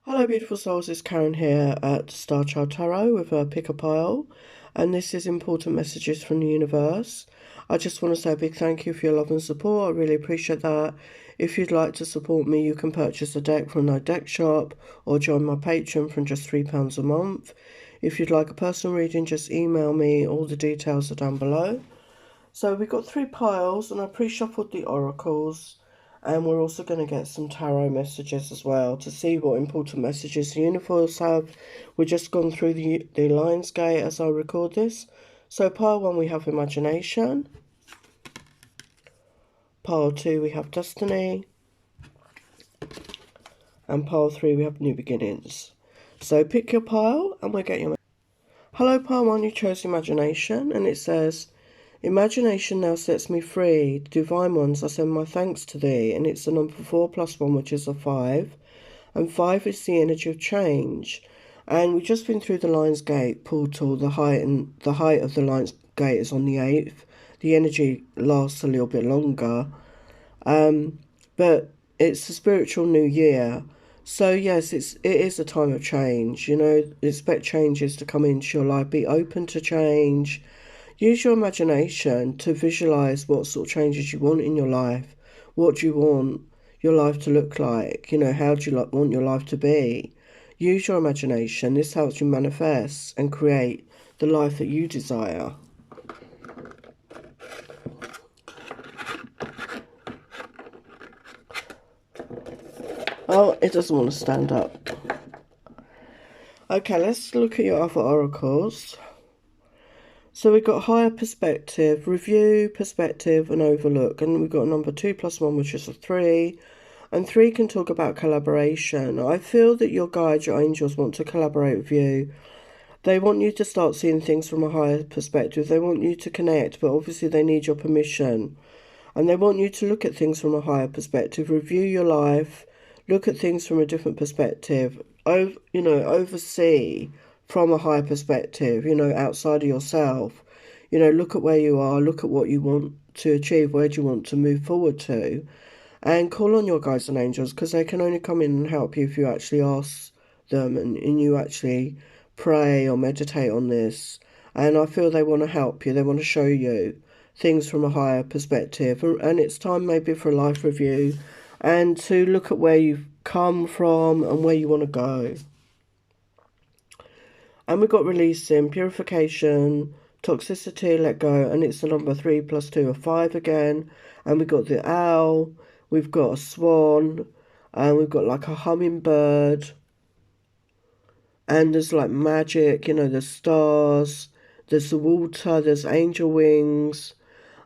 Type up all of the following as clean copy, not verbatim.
Hello beautiful souls, it's Karen here at Star Child Tarot with a pick a pile, and this is important messages from the universe. I just want to say a big thank you for your love and support. I really appreciate that. If you'd like to support me, you can purchase a deck from my deck shop or join my Patreon from just £3 a month. If you'd like a personal reading, just email me. All the details are down below. So we've got 3 piles, and I pre-shuffled the oracles. And we're also going to get some tarot messages as well to see what important messages the universe have. We've just gone through the Lionsgate as I record this. So pile 1 we have imagination. Pile 2 we have destiny. And pile 3 we have new beginnings. So pick your pile and we'll get your... Hello pile 1, you chose imagination, and it says, imagination now sets me free. Divine ones, I send my thanks to thee. And it's the number 4 plus 1, which is a 5. And 5 is the energy of change. And we've just been through the Lionsgate portal. The height of the Lionsgate is on the 8th. The energy lasts a little bit longer. But it's a spiritual new year. So yes, it is a time of change. You know, expect changes to come into your life. Be open to change. Use your imagination to visualize what sort of changes you want in your life. What do you want your life to look like? You know, how do you want your life to be? Use your imagination. This helps you manifest and create the life that you desire. Oh, it doesn't want to stand up. Okay, let's look at your other oracles. So we've got higher perspective, review, perspective, and overlook. And we've got number 2 plus 1, which is a 3. And 3 can talk about collaboration. I feel that your guides, your angels, want to collaborate with you. They want you to start seeing things from a higher perspective. They want you to connect, but obviously they need your permission. And they want you to look at things from a higher perspective, review your life, look at things from a different perspective, oversee from a higher perspective, outside of yourself. Look at where you are, look at what you want to achieve, where do you want to move forward to, and call on your guides and angels, because they can only come in and help you if you actually ask them and you actually pray or meditate on this. And I feel they want to help you, they want to show you things from a higher perspective, and it's time maybe for a life review and to look at where you've come from and where you want to go. And we've got releasing, purification, toxicity, let go, and it's the number 3 plus 2 or 5 again. And we've got the owl, we've got a swan, and we've got like a hummingbird, and there's like magic, there's stars, there's the water, there's angel wings.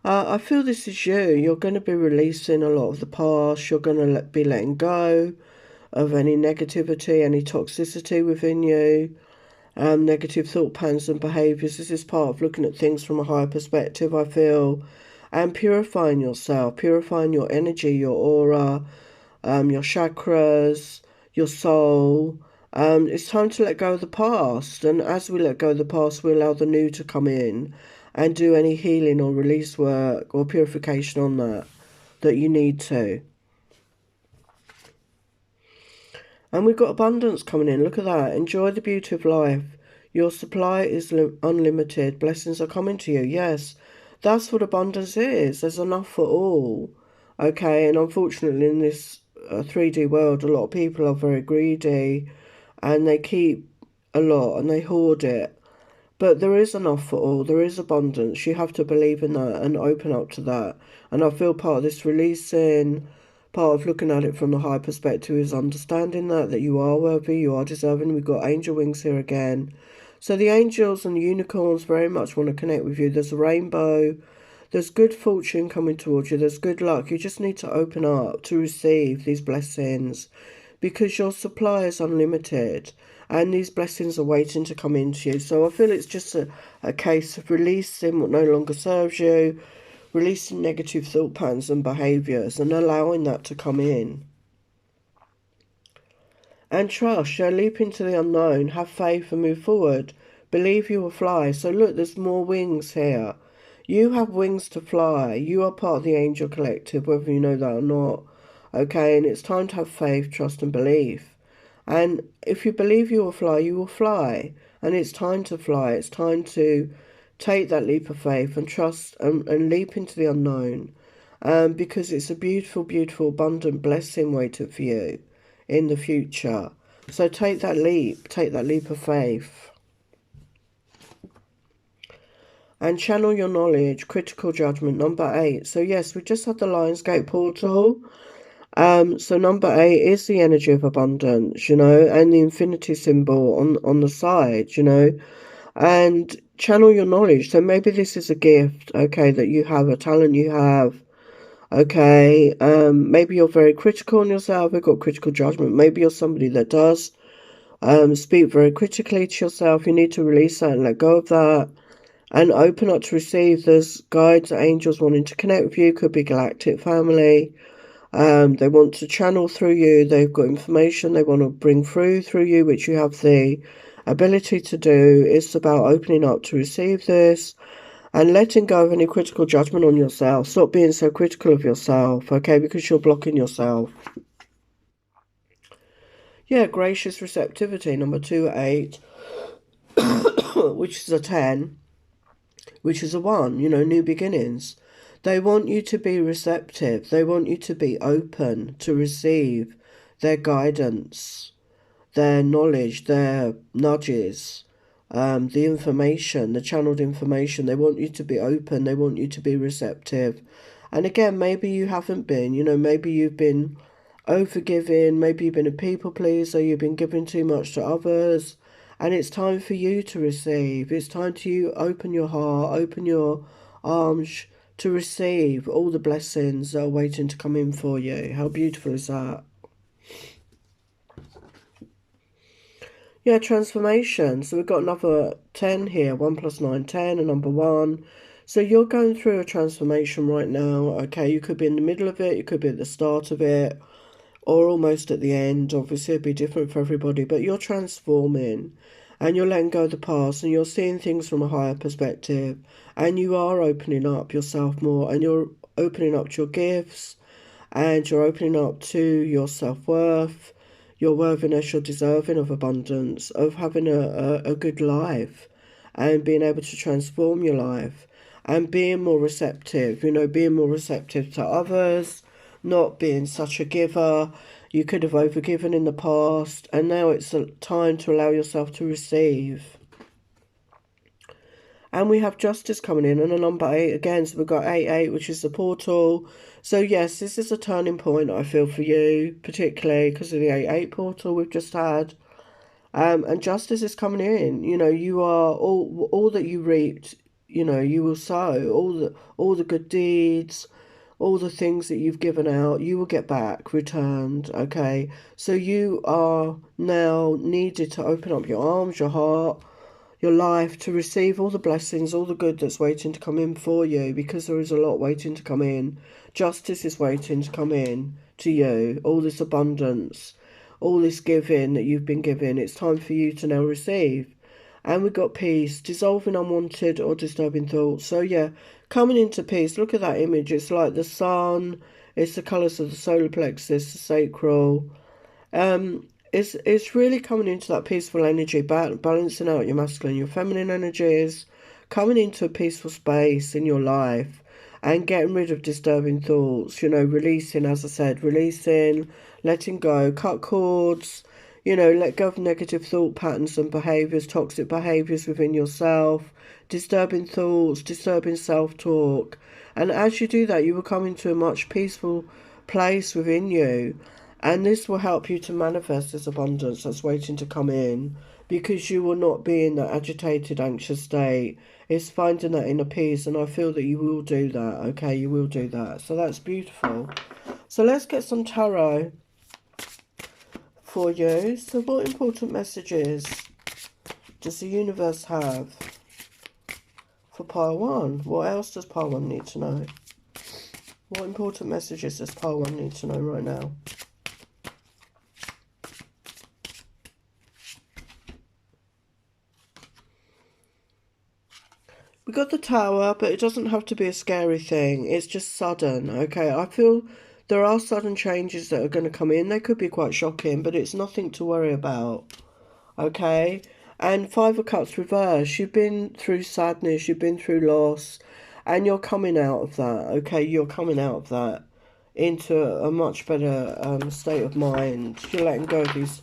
I feel this is you. You're going to be releasing a lot of the past. You're going to be letting go of any negativity, any toxicity within you, negative thought patterns and behaviours. This is part of looking at things from a higher perspective, I feel, and purifying yourself, purifying your energy, your aura, your chakras, your soul. It's time to let go of the past, and as we let go of the past, we allow the new to come in and do any healing or release work or purification on that you need to. And we've got abundance coming in. Look at that. Enjoy the beauty of life. Your supply is unlimited. Blessings are coming to you. Yes, that's what abundance is. There's enough for all. Okay, and unfortunately in this 3D world, a lot of people are very greedy and they keep a lot and they hoard it. But there is enough for all. There is abundance. You have to believe in that and open up to that. And I feel part of this releasing, part of looking at it from the high perspective is understanding that you are worthy, you are deserving. We've got angel wings here again. So the angels and the unicorns very much want to connect with you. There's a rainbow. There's good fortune coming towards you. There's good luck. You just need to open up to receive these blessings because your supply is unlimited. And these blessings are waiting to come into you. So I feel it's just a case of releasing what no longer serves you, releasing negative thought patterns and behaviours and allowing that to come in. And trust, leap into the unknown, have faith and move forward. Believe you will fly. So look, there's more wings here. You have wings to fly. You are part of the angel collective, whether you know that or not. Okay, and it's time to have faith, trust and belief. And if you believe you will fly, you will fly. And it's time to fly. It's time to take that leap of faith and trust and leap into the unknown. Because it's a beautiful, beautiful, abundant blessing waiting for you in the future. So take that leap of faith. And channel your knowledge, critical judgment, number 8. So yes, we just had the Lionsgate portal. So number 8 is the energy of abundance, and the infinity symbol on the side, and channel your knowledge. So maybe this is a gift, okay, that you have, a talent you have, okay. Maybe you're very critical on yourself. We've got critical judgment. Maybe you're somebody that does speak very critically to yourself. You need to release that and let go of that and open up to receive. There's guides, angels wanting to connect with you. Could be galactic family. They want to channel through you. They've got information they want to bring through you, which you have the ability to do. It's about opening up to receive this and letting go of any critical judgment on yourself. Stop being so critical of yourself, okay, because you're blocking yourself. Yeah, gracious receptivity, number 2 at 8, which is a 10, which is a 1, new beginnings. They want you to be receptive. They want you to be open to receive their guidance, their knowledge, their nudges, the information, the channeled information. They want you to be open. They want you to be receptive. And again, maybe you haven't been, maybe you've been overgiving, maybe you've been a people pleaser, you've been giving too much to others. And it's time for you to receive. It's time to you open your heart, open your arms to receive all the blessings that are waiting to come in for you. How beautiful is that? Yeah, transformation. So we've got another 10 here. 1 + 9, 10, and number 1. So you're going through a transformation right now. Okay, you could be in the middle of it. You could be at the start of it, or almost at the end. Obviously, it'd be different for everybody. But you're transforming, and you're letting go of the past, and you're seeing things from a higher perspective. And you are opening up yourself more, and you're opening up to your gifts, and you're opening up to your self-worth, your worthiness. You're deserving of abundance, of having a good life, and being able to transform your life, and being more receptive, being more receptive to others, not being such a giver. You could have overgiven in the past, and now it's a time to allow yourself to receive. And we have justice coming in, and a number 8 again. So we've got 8, which is the portal. So yes, this is a turning point, I feel, for you, particularly because of the 8 portal we've just had. And justice is coming in. You are all that you reaped, you will sow. All the good deeds, all the things that you've given out, you will get back, returned, okay? So you are now needed to open up your arms, your heart, your life, to receive all the blessings, all the good that's waiting to come in for you, because there is a lot waiting to come in. Justice is waiting to come in to you, all this abundance, all this giving that you've been given. It's time for you to now receive. And we've got peace, dissolving unwanted or disturbing thoughts. So yeah, coming into peace. Look at that image. It's like the sun. It's the colours of the solar plexus, the sacral. It's really coming into that peaceful energy, balancing out your masculine, your feminine energies, coming into a peaceful space in your life, and getting rid of disturbing thoughts. Releasing, as I said, releasing, letting go, cut cords. Let go of negative thought patterns and behaviours, toxic behaviours within yourself, disturbing thoughts, disturbing self-talk. And as you do that, you will come into a much peaceful place within you. And this will help you to manifest this abundance that's waiting to come in, because you will not be in that agitated, anxious state. It's finding that inner peace, and I feel that you will do that, okay? You will do that. So that's beautiful. So let's get some tarot for you. So what important messages does the universe have for pile 1? What else does pile 1 need to know? What important messages does pile 1 need to know right now? We got the Tower, but it doesn't have to be a scary thing. It's just sudden, okay? I feel There are sudden changes that are going to come in. They could be quite shocking, but it's nothing to worry about. Okay? And Five of Cups reverse. You've been through sadness, you've been through loss, and you're coming out of that. Okay? You're coming out of that into a much better state of mind. You're letting go of these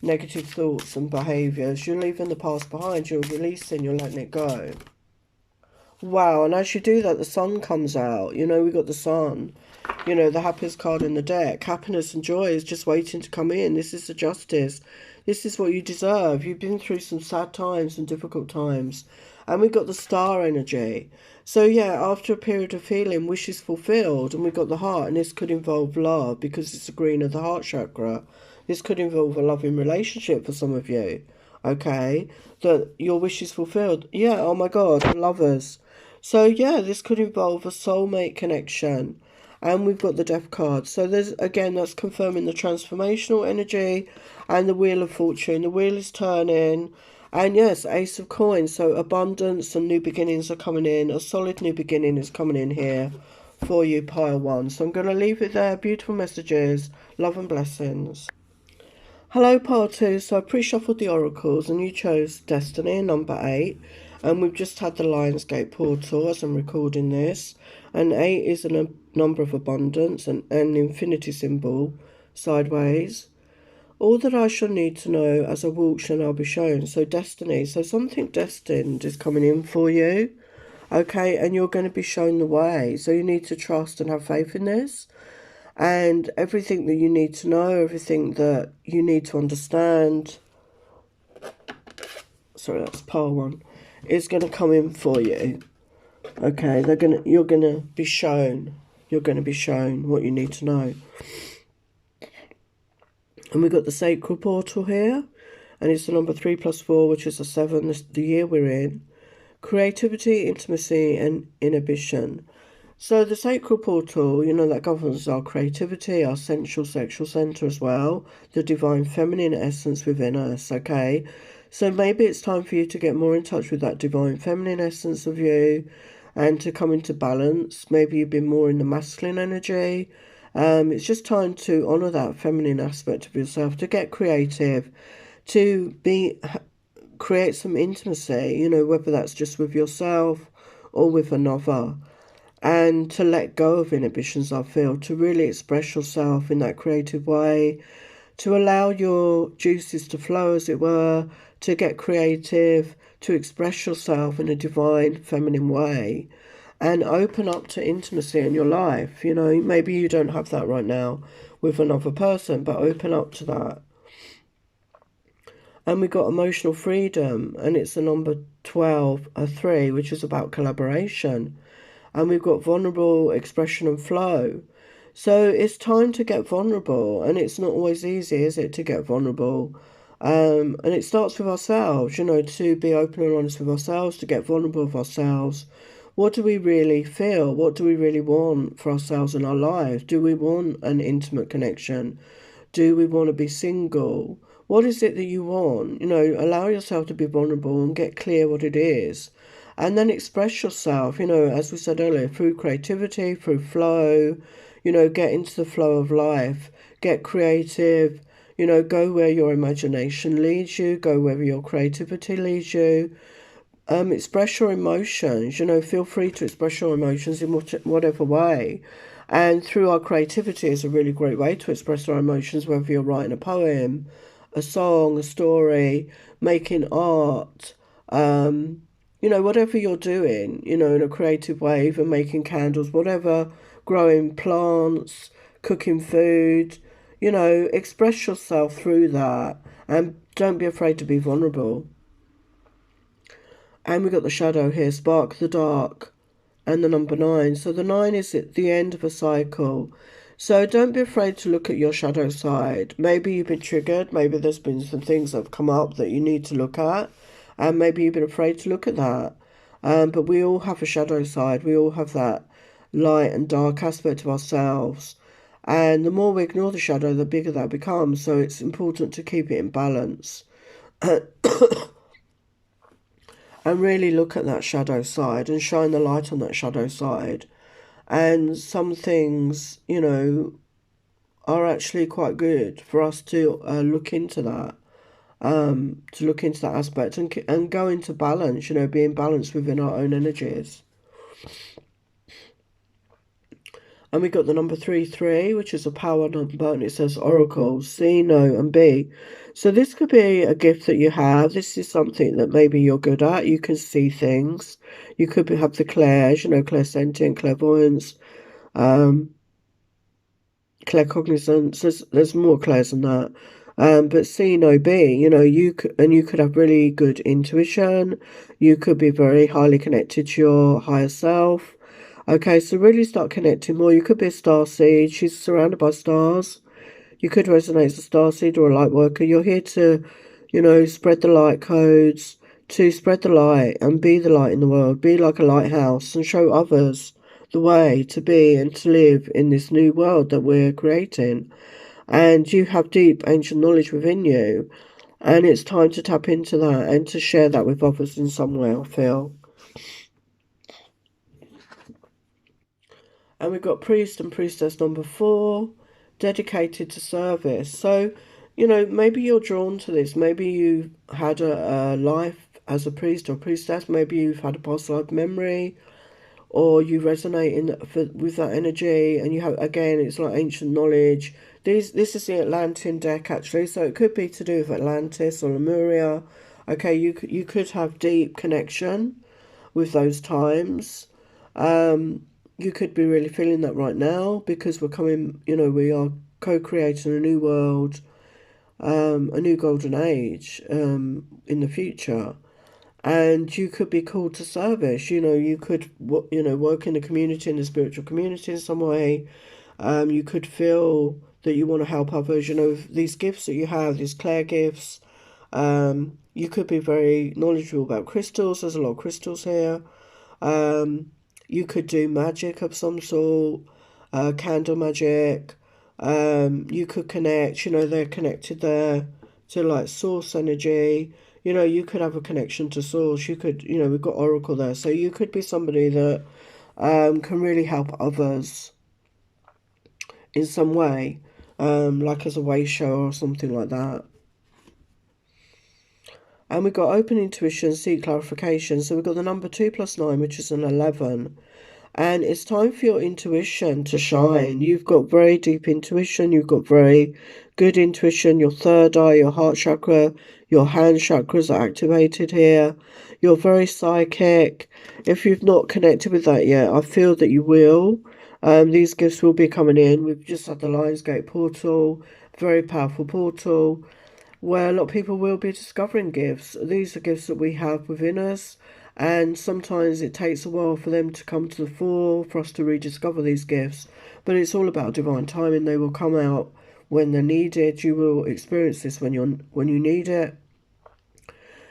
negative thoughts and behaviours. You're leaving the past behind. You're releasing, you're letting it go. Wow, and as you do that, the sun comes out. You know, we got the sun. You know, the happiest card in the deck. Happiness and joy is just waiting to come in. This is the justice. This is what you deserve. You've been through some sad times and difficult times. And we got the star energy. So yeah, after a period of healing, wishes fulfilled. And we got the heart. And this could involve love because it's the green of the heart chakra. This could involve a loving relationship for some of you. Okay? That your wish is fulfilled. Yeah, oh my God, lovers. So yeah, this could involve a soulmate connection. And we've got the Death card. So there's, again, that's confirming the transformational energy and the Wheel of Fortune. The wheel is turning. And yes, Ace of Coins. So abundance and new beginnings are coming in. A solid new beginning is coming in here for you, pile one. So I'm going to leave it there. Beautiful messages. Love and blessings. Hello, pile two. So I pre-shuffled the oracles and you chose Destiny, number 8. And we've just had the Lionsgate portal as I'm recording this. And 8 is a number of abundance and an infinity symbol sideways. All that I shall need to know as I walk shall now be shown. So destiny. So something destined is coming in for you. Okay, and you're going to be shown the way. So you need to trust and have faith in this. And everything that you need to know, everything that you need to understand. Sorry, that's pile one. Is going to come in for you. Okay, you're gonna be shown. You're going to be shown what you need to know. And we've got the sacred portal here. And it's the number 3 + 4, which is a 7. This, the year we're in. Creativity, intimacy, and inhibition. So the sacred portal, you know, that governs our creativity, our sensual sexual centre as well. The divine feminine essence within us, okay? So maybe it's time for you to get more in touch with that divine feminine essence of you and to come into balance. Maybe you've been more in the masculine energy. It's just time to honour that feminine aspect of yourself, to get creative, to create some intimacy, you know, whether that's just with yourself or with another. And to let go of inhibitions, I feel, to really express yourself in that creative way, to allow your juices to flow, as it were, to get creative, to express yourself in a divine feminine way and open up to intimacy in your life. You know, maybe you don't have that right now with another person, but open up to that. And we got emotional freedom, and it's the number 12, a 3, which is about collaboration. And we've got vulnerable expression and flow. So it's time to get vulnerable, and it's not always easy, is it, to get vulnerable? And it starts with ourselves, you know, to be open and honest with ourselves, to get vulnerable with ourselves. What do we really feel? What do we really want for ourselves in our lives? Do we want an intimate connection? Do we want to be single? What is it that you want? You know, allow yourself to be vulnerable and get clear what it is. And then express yourself, you know, as we said earlier, through creativity, through flow, you know, get into the flow of life, get creative, you know, go where your imagination leads you, go where your creativity leads you. Express your emotions, you know, feel free to express your emotions in whatever way. And through our creativity is a really great way to express our emotions, whether you're writing a poem, a song, a story, making art, you know, whatever you're doing, you know, in a creative way, even making candles, whatever, growing plants, cooking food, you know, express yourself through that and don't be afraid to be vulnerable. And we've got the shadow here, spark the dark, and the number 9. So the 9 is at the end of a cycle. So don't be afraid to look at your shadow side. Maybe you've been triggered. Maybe there's been some things that have come up that you need to look at. And maybe you've been afraid to look at that. But we all have a shadow side. We all have that light and dark aspect of ourselves. And the more we ignore the shadow, the bigger that becomes. So it's important to keep it in balance. And really look at that shadow side and shine the light on that shadow side. And some things, are actually quite good for us to look into that. To look into that aspect and go into balance, being balanced within our own energies. And we got the number 33, which is a power number, and it says Oracle, C, No, and B. So this could be a gift that you have. This is something that maybe you're good at. You can see things. You could have the clairs, clairsentient, clairvoyance, claircognizance. There's more clairs than that. But C, No, B, you could have really good intuition. You could be very highly connected to your higher self. Okay, so really start connecting more. You could be a star seed. She's surrounded by stars. You could resonate as a star seed or a light worker. You're here to, spread the light codes, to spread the light and be the light in the world. Be like a lighthouse and show others the way to be and to live in this new world that we're creating. And you have deep ancient knowledge within you. And it's time to tap into that and to share that with others in some way, I feel. And we've got priest and priestess number 4, dedicated to service. So, maybe you're drawn to this. Maybe you've had a life as a priest or priestess. Maybe you've had a past life memory, or you resonate with that energy. And you have, again, it's like ancient knowledge. This is the Atlantean deck, actually. So it could be to do with Atlantis or Lemuria. Okay, you could have deep connection with those times. You could be really feeling that right now because we're coming, we are co-creating a new world, a new golden age in the future. And you could be called to service. You could, work in the community, in the spiritual community in some way. You could feel that you want to help others. These gifts that you have, these clair gifts. You could be very knowledgeable about crystals. There's a lot of crystals here. You could do magic of some sort, candle magic. You could connect, they're connected there to like source energy. You could have a connection to source. You could, we've got Oracle there. So you could be somebody that can really help others in some way, like as a way show or something like that. And we've got open intuition, seek clarification. So we've got the number 2 plus 9, which is an 11. And it's time for your intuition to shine. You've got very deep intuition. You've got very good intuition. Your third eye, your heart chakra, your hand chakras are activated here. You're very psychic. If you've not connected with that yet, I feel that you will. These gifts will be coming in. We've just had the Lionsgate portal, very powerful portal, where a lot of people will be discovering gifts. These are gifts that we have within us, and sometimes it takes a while for them to come to the fore, for us to rediscover these gifts. But it's all about divine timing. They will come out when they're needed. You will experience this when you need it.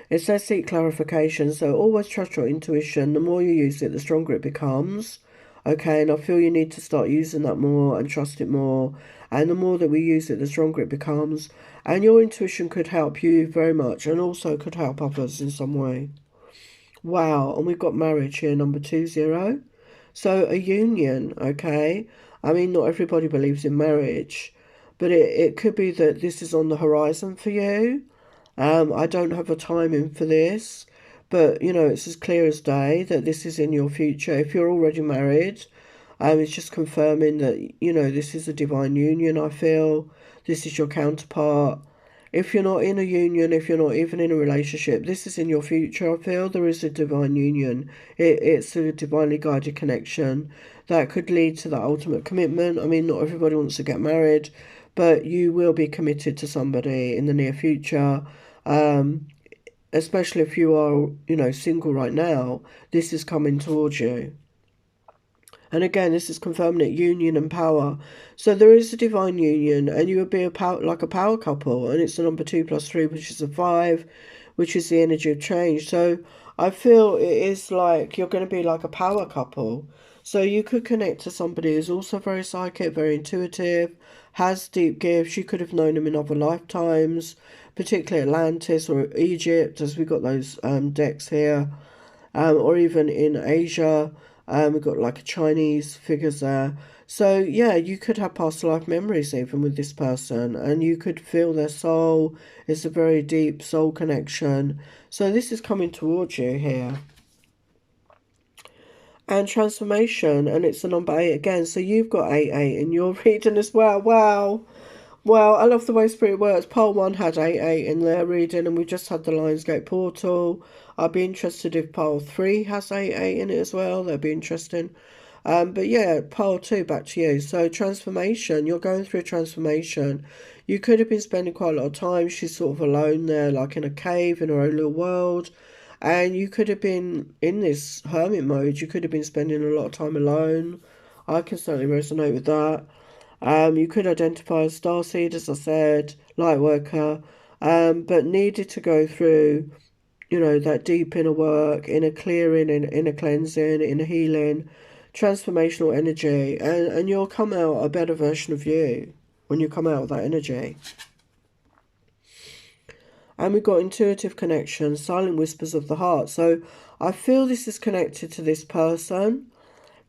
It says seek clarification, so always trust your intuition. The more you use it, the stronger it becomes. Okay, and I feel you need to start using that more and trust it more. And the more that we use it, the stronger it becomes. And your intuition could help you very much and also could help others in some way. Wow, and we've got marriage here, number 20. So a union, okay? I mean, not everybody believes in marriage, but it could be that this is on the horizon for you. I don't have a timing for this, but it's as clear as day that this is in your future. If you're already married, it's just confirming that, this is a divine union, I feel. This is your counterpart. If you're not in a union, if you're not even in a relationship, this is in your future, I feel. There is a divine union. It's a divinely guided connection that could lead to that ultimate commitment. I mean, not everybody wants to get married, but you will be committed to somebody in the near future. Especially if you are, single right now, this is coming towards you. And again, this is confirming it, union and power. So there is a divine union, and you would be like a power couple. And it's the number 2 plus 3, which is a 5, which is the energy of change. So I feel it is like you're going to be like a power couple. So you could connect to somebody who's also very psychic, very intuitive, has deep gifts. You could have known them in other lifetimes, particularly Atlantis or Egypt, as we got those decks here, or even in Asia. We've got like a Chinese figures there. So yeah, you could have past life memories even with this person, and you could feel their soul. It's a very deep soul connection. So this is coming towards you here. And transformation, and it's the number 8 again. So you've got 8 in your reading as well. Wow. Well, I love the way Spirit works. Pole 1 had 8 in their reading, and we just had the Lionsgate portal. I'd be interested if Pole 3 has 8 in it as well. That'd be interesting. But yeah, Pole 2, back to you. So transformation, you're going through a transformation. You could have been spending quite a lot of time. She's sort of alone there, like in a cave in her own little world. And you could have been in this hermit mode. You could have been spending a lot of time alone. I can certainly resonate with that. You could identify as starseed, as I said, light worker, but needed to go through, that deep inner work, inner clearing, inner cleansing, inner healing, transformational energy, and you'll come out a better version of you when you come out of that energy. And we've got intuitive connection, silent whispers of the heart. So I feel this is connected to this person.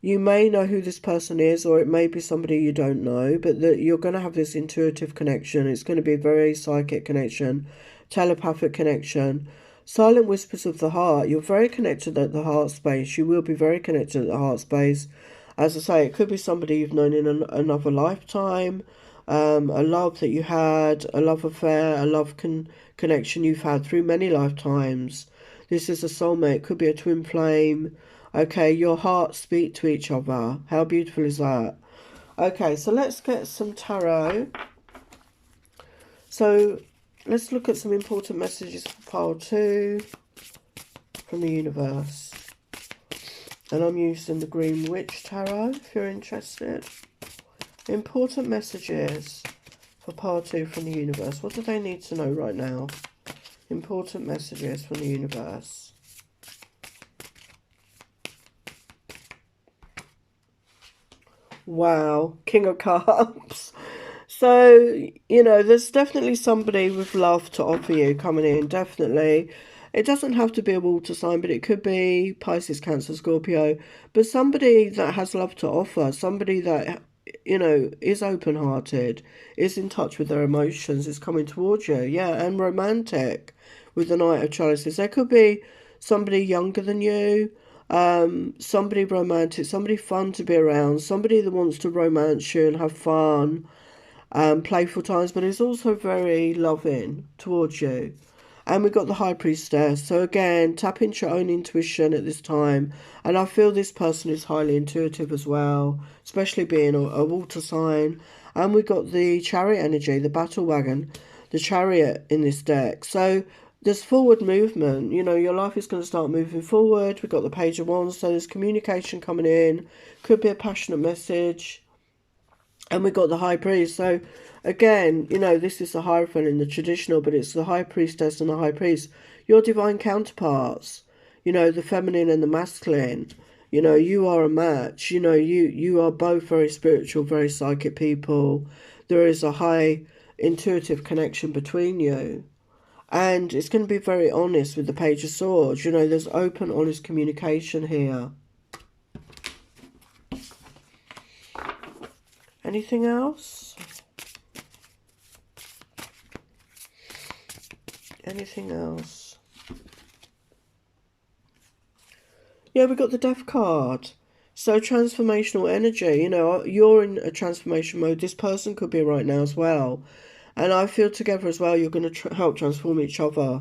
You may know who this person is, or it may be somebody you don't know, but that you're going to have this intuitive connection. It's going to be a very psychic connection, telepathic connection. Silent whispers of the heart. You're very connected at the heart space. You will be very connected at the heart space. As I say, it could be somebody you've known in another lifetime, a love that you had, a love affair, a love connection you've had through many lifetimes. This is a soulmate. Could be a twin flame. Okay, your hearts speak to each other. How beautiful is that? Okay, so let's get some tarot. So let's look at some important messages for pile 2 from the universe. And I'm using the Green Witch Tarot if you're interested. Important messages for pile 2 from the universe. What do they need to know right now? Important messages from the universe. Wow, King of Cups. So, there's definitely somebody with love to offer you coming in, definitely. It doesn't have to be a water sign, but it could be Pisces, Cancer, Scorpio. But somebody that has love to offer, somebody that, is open-hearted, is in touch with their emotions, is coming towards you. Yeah, and romantic with the Knight of Chalices. There could be somebody younger than you, somebody romantic, somebody fun to be around, somebody that wants to romance you and have fun, playful times, but is also very loving towards you. And we've got the High Priestess. So again, tap into your own intuition at this time. And I feel this person is highly intuitive as well, especially being a water sign. And we've got the Chariot energy, the battle wagon, the Chariot in this deck. So there's forward movement. Your life is going to start moving forward. We've got the Page of Wands. So there's communication coming in. Could be a passionate message. And we've got the High Priest. So again, this is the Hierophant in the traditional, but it's the High Priestess and the High Priest. Your divine counterparts, the feminine and the masculine. You are a match. You are both very spiritual, very psychic people. There is a high intuitive connection between you. And it's going to be very honest with the Page of Swords. There's open, honest communication here. Anything else? Anything else? Yeah, we got the Death card. So transformational energy. You're in a transformation mode. This person could be right now as well. And I feel together as well, you're going to help transform each other.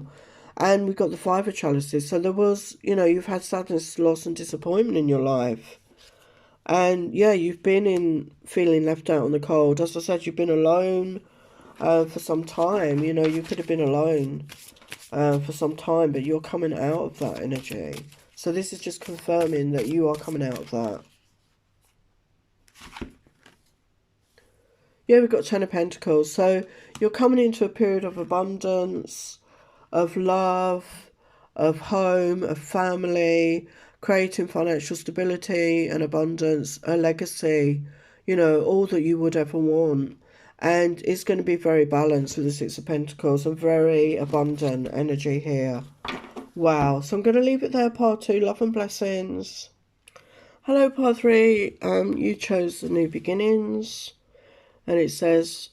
And we've got the Five of Chalices. So there was, you've had sadness, loss and disappointment in your life. And yeah, you've been feeling left out in the cold. As I said, you've been alone for some time. You could have been alone for some time, but you're coming out of that energy. So this is just confirming that you are coming out of that. Yeah, we've got Ten of Pentacles. So you're coming into a period of abundance, of love, of home, of family, creating financial stability and abundance, a legacy, all that you would ever want. And it's going to be very balanced with the Six of Pentacles and very abundant energy here. Wow. So I'm going to leave it there, part 2. Love and blessings. Hello, Part 3. You chose the New Beginnings, and it says,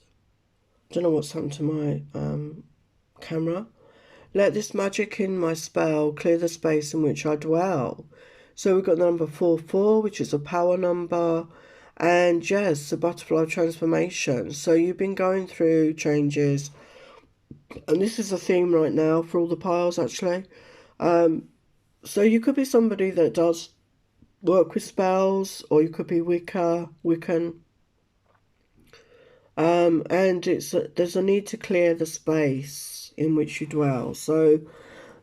I don't know what's happened to my camera. Let this magic in my spell clear the space in which I dwell. So we've got the number 44, which is a power number, and yes, the butterfly transformation. So you've been going through changes, and this is a theme right now for all the piles, actually. So you could be somebody that does work with spells, or you could be Wiccan. And there's a need to clear the space in which you dwell. So,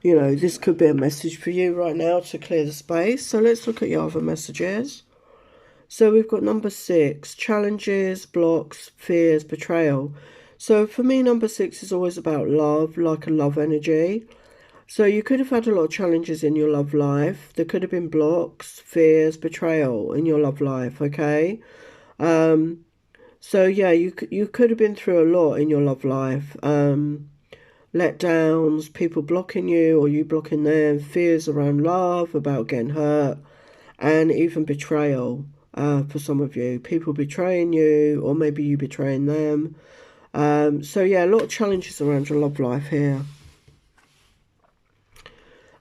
this could be a message for you right now to clear the space. So let's look at your other messages. So we've got number 6, challenges, blocks, fears, betrayal. So for me, number 6 is always about love, like a love energy. So you could have had a lot of challenges in your love life. There could have been blocks, fears, betrayal in your love life, okay? So yeah, you could have been through a lot in your love life. Letdowns, people blocking you or you blocking them, fears around love, about getting hurt, and even betrayal for some of you. People betraying you, or maybe you betraying them. So yeah, a lot of challenges around your love life here.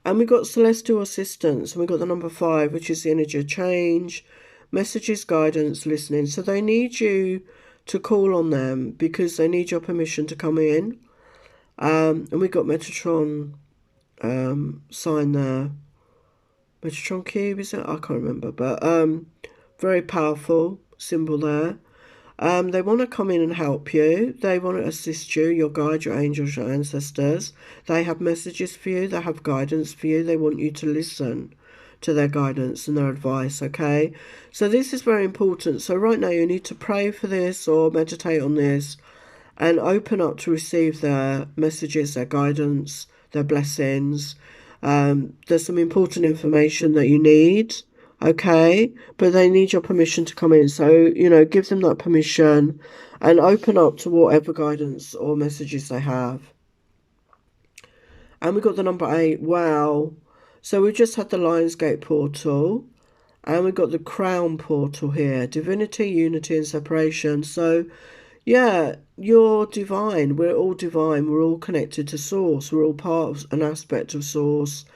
And we got celestial assistance, and we got the number 5, which is the energy of change, messages, guidance, listening. So they need you to call on them because they need your permission to come in. And we got Metatron sign there. Metatron cube, is it? I can't remember, but very powerful symbol there. They want to come in and help you. They want to assist you, your guide, your angels, your ancestors. They have messages for you. They have guidance for you. They want you to listen to their guidance and their advice, okay? So this is very important. So right now you need to pray for this or meditate on this and open up to receive their messages, their guidance, their blessings. There's some important information that you need, okay? But they need your permission to come in. So, give them that permission and open up to whatever guidance or messages they have. And we got the number 8, wow. So we just had the Lionsgate portal. And we've got the Crown portal here. Divinity, unity and separation. So, yeah, you're divine. We're all divine. We're all connected to Source. We're all part of an aspect of Source.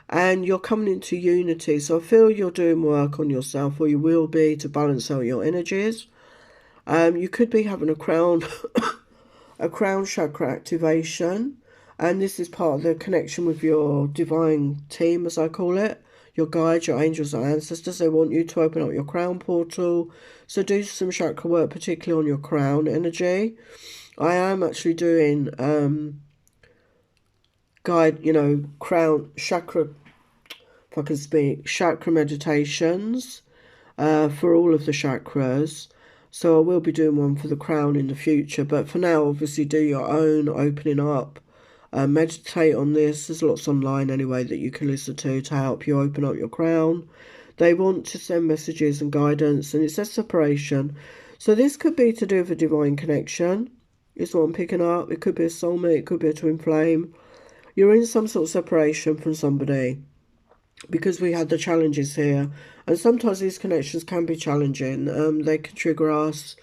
And you're coming into unity. So I feel you're doing work on yourself, or you will be, to balance out your energies. You could be having a crown a crown chakra activation. And this is part of the connection with your divine team, as I call it. Your guides, your angels, your ancestors. They want you to open up your crown portal. So do some chakra work, particularly on your crown energy. I am actually doing crown chakra, if I can speak, chakra meditations for all of the chakras. So I will be doing one for the crown in the future. But for now, obviously, do your own opening up. Meditate on this. There's lots online anyway that you can listen to help you open up your crown. They want to send messages and guidance, and it says separation. So this could be to do with a divine connection, is what I'm picking up. It could be a soulmate, it could be a twin flame. You're in some sort of separation from somebody because we had the challenges here. And sometimes these connections can be challenging. They can trigger us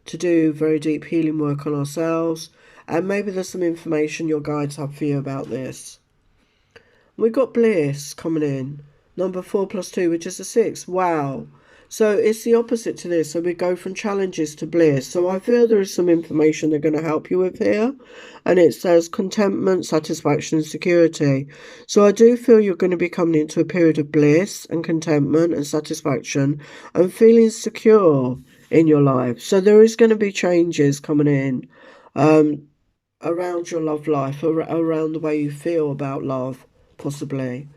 to do very deep healing work on ourselves. And maybe there's some information your guides have for you about this. We've got bliss coming in. Number 4 plus 2, which is a 6. Wow. So it's the opposite to this. So we go from challenges to bliss. So I feel there is some information they're going to help you with here. And it says contentment, satisfaction and security. So I do feel you're going to be coming into a period of bliss and contentment and satisfaction and feeling secure in your life. So there is going to be changes coming in around your love life, around the way you feel about love, possibly.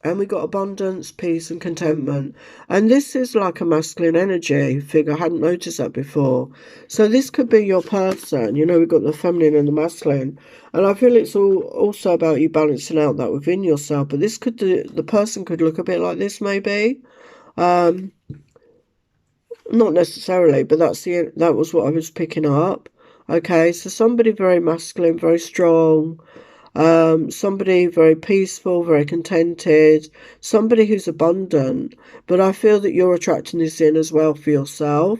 And we got abundance, peace and contentment. And this is like a masculine energy figure. I hadn't noticed that before. So this could be your person. We've got the feminine and the masculine. And I feel it's also about you balancing out that within yourself. But this could the person could look a bit like this maybe. Not necessarily, but that was what I was picking up. Okay, so somebody very masculine, very strong, Somebody very peaceful, very contented, somebody who's abundant. But I feel that you're attracting this in as well for yourself.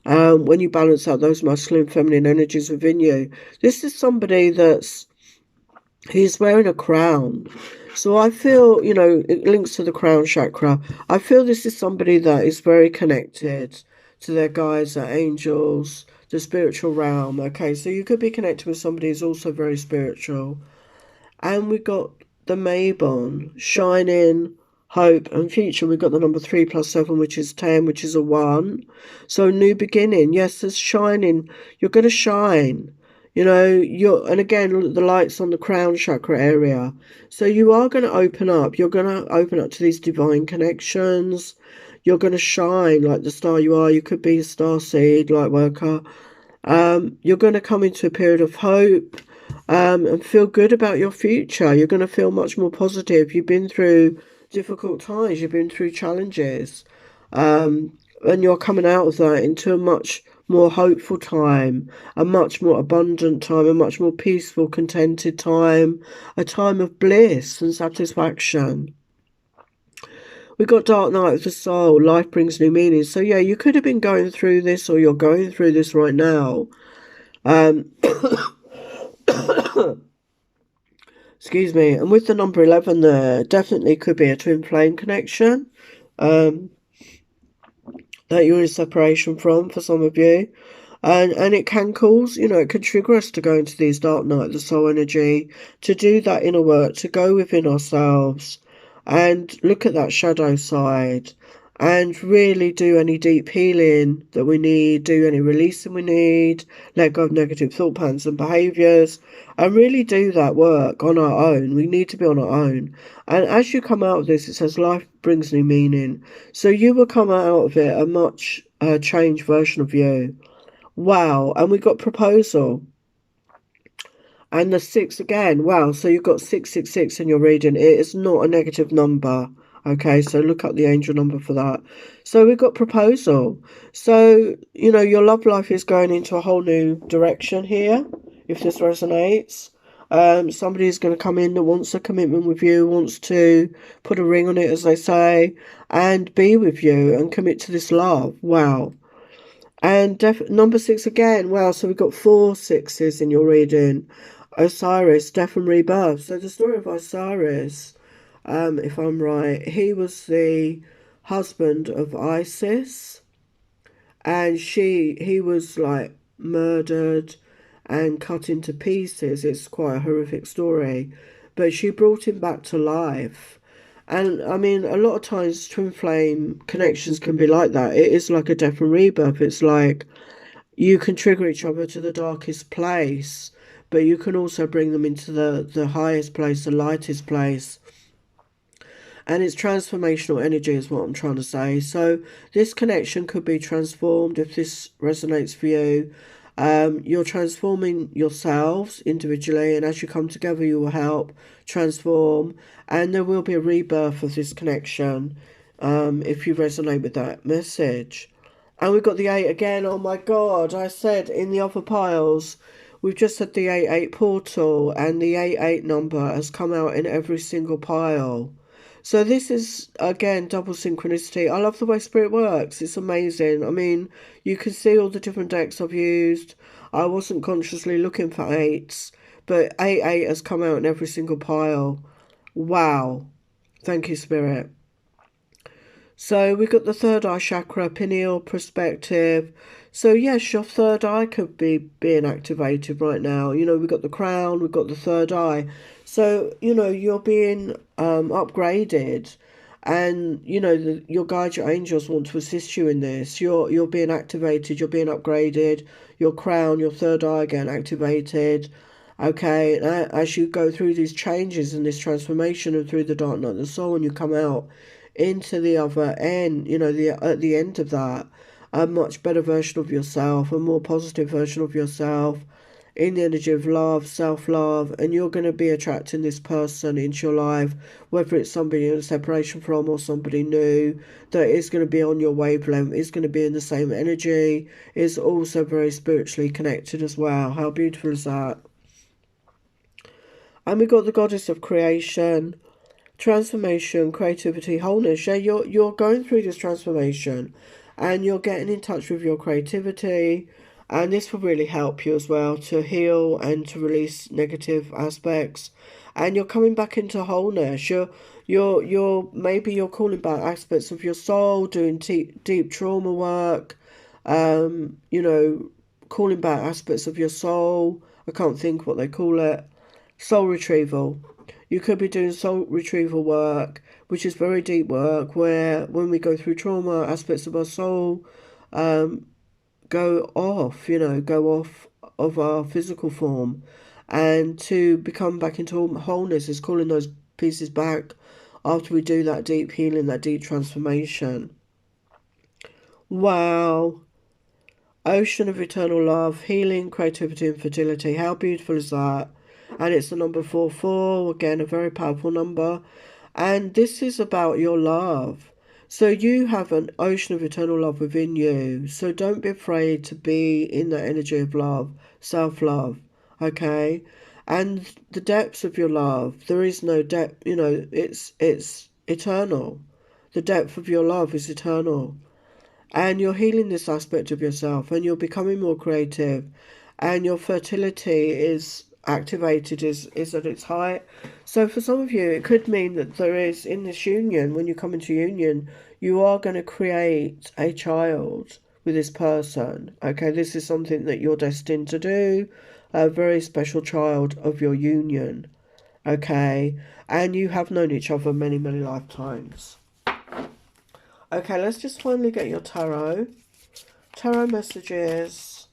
When you balance out those masculine and feminine energies within you, this is somebody he's wearing a crown. So I feel, it links to the crown chakra. I feel this is somebody that is very connected to their guides, their angels, the spiritual realm. Okay, so you could be connected with somebody who's also very spiritual. And we got the Mabon, shining, hope, and future. We got the number 3 plus 7, which is 10, which is a 1. So new beginning. Yes, there's shining. You're going to shine. And again, the light's on the crown chakra area. So you are going to open up. You're going to open up to these divine connections. You're going to shine like the star you are. You could be a star seed, light worker. You're going to come into a period of hope. And feel good about your future. You're going to feel much more positive. You've been through difficult times. You've been through challenges. And you're coming out of that into a much more hopeful time, a much more abundant time, a much more peaceful, contented time, a time of bliss and satisfaction. We got Dark Night of the Soul, life brings new meaning. So yeah, you could have been going through this, or you're going through this right now. Excuse me. And with the number 11 there, definitely could be a twin flame connection that you're in separation from for some of you. And it can cause, it can trigger us to go into these dark night, the soul energy, to do that inner work, to go within ourselves and look at that shadow side and really do any deep healing that we need, do any releasing we need, let go of negative thought patterns and behaviours, and really do that work on our own. We need to be on our own. And as you come out of this, it says life brings new meaning. So you will come out of it a much changed version of you. Wow. And we got proposal. And the 6 again. Wow. So you've got 666 in your reading. It is not a negative number. Okay, so look up the angel number for that. So we've got proposal. So, your love life is going into a whole new direction here, if this resonates. Somebody's going to come in that wants a commitment with you, wants to put a ring on it, as they say, and be with you and commit to this love. Wow. And number 6 again. Wow, so we've got 4 6s in your reading. Osiris, death and rebirth. So the story of Osiris, if I'm right, he was the husband of Isis, and he was like murdered and cut into pieces. It's quite a horrific story, but she brought him back to life. And I mean, a lot of times twin flame connections can be like that. It is like a death and rebirth. It's like you can trigger each other to the darkest place, but you can also bring them into the highest place, the lightest place. And it's transformational energy is what I'm trying to say. So this connection could be transformed if this resonates for you. You're transforming yourselves individually, and as you come together, you will help transform. And there will be a rebirth of this connection if you resonate with that message. And we've got the 8 again. Oh my God, I said in the other piles, we've just had the 8-8 portal, and the 8-8 number has come out in every single pile. So this is, again, double synchronicity. I love the way Spirit works. It's amazing. I mean, you can see all the different decks I've used. I wasn't consciously looking for 8s, but 8-8 has come out in every single pile. Wow. Thank you, Spirit. So we've got the third eye chakra, pineal perspective. So yes, your third eye could be being activated right now. We've got the crown, we've got the third eye. So, you're being upgraded, and, your guides, your angels want to assist you in this. You're being activated, you're being upgraded. Your crown, your third eye again activated. Okay, and as you go through these changes and this transformation and through the dark night of the soul, and you come out into the other end, at the end of that, a much better version of yourself, a more positive version of yourself, in the energy of love, self-love, and you're going to be attracting this person into your life, whether it's somebody you're in separation from or somebody new, that is going to be on your wavelength, is going to be in the same energy, is also very spiritually connected as well. How beautiful is that? And we got the goddess of creation, transformation, creativity, wholeness. Yeah, you're going through this transformation and you're getting in touch with your creativity, and this will really help you as well to heal and to release negative aspects. And you're coming back into wholeness. You're maybe you're calling back aspects of your soul, doing deep trauma work, you know, calling back aspects of your soul. I can't think what they call it. Soul retrieval. You could be doing soul retrieval work, which is very deep work, where when we go through trauma, aspects of our soul go off, go off of our physical form. And to become back into wholeness is calling those pieces back after we do that deep healing, that deep transformation. Wow. Ocean of eternal love, healing, creativity and fertility. How beautiful is that? And it's the number 44, again, a very powerful number. And this is about your love. So you have an ocean of eternal love within you. So don't be afraid to be in that energy of love, self-love, okay? And the depths of your love, there is no depth, it's eternal. The depth of your love is eternal. And you're healing this aspect of yourself and you're becoming more creative, and your fertility is activated, is at its height. So for some of you, it could mean that there is, in this union, when you come into union, you are going to create a child with this person. Okay, this is something that you're destined to do, a very special child of your union. Okay, and you have known each other many, many lifetimes. Okay, let's just finally get your tarot. Tarot messages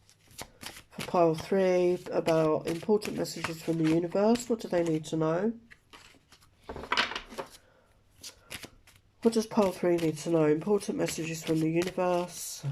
for pile 3 about important messages from the universe. What do they need to know? What does pile 3 need to know? Important messages from the universe.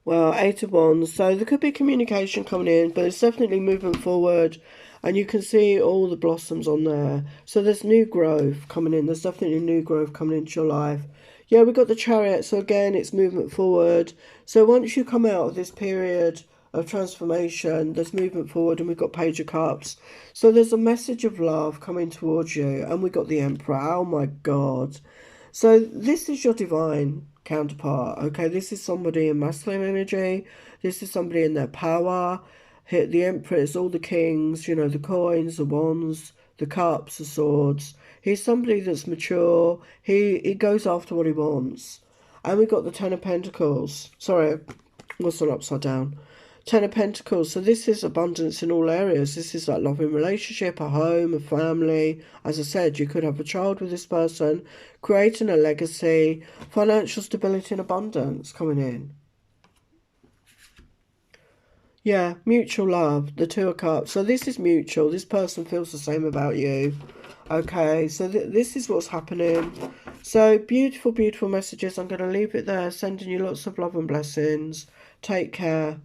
Well, 8 of Wands. So there could be communication coming in, but it's definitely movement forward. And you can see all the blossoms on there. So there's new growth coming in. There's definitely new growth coming into your life. Yeah, we've got the Chariot. So again, it's movement forward. So once you come out of this period of transformation, there's movement forward, and we've got Page of Cups. So there's a message of love coming towards you. And we've got the Emperor. Oh my God. So this is your divine counterpart. Okay, this is somebody in masculine energy. This is somebody in their power. The Emperor is all the kings, the coins, the wands, the cups, the swords. He's somebody that's mature. He goes after what he wants. And we've got the Ten of Pentacles. Sorry, what's on upside down? Ten of Pentacles. So this is abundance in all areas. This is like loving relationship, a home, a family. As I said, you could have a child with this person, creating a legacy, financial stability and abundance coming in. Yeah, mutual love, the Two of Cups. So this is mutual. This person feels the same about you. Okay, so this is what's happening. So beautiful, beautiful messages. I'm going to leave it there, sending you lots of love and blessings. Take care.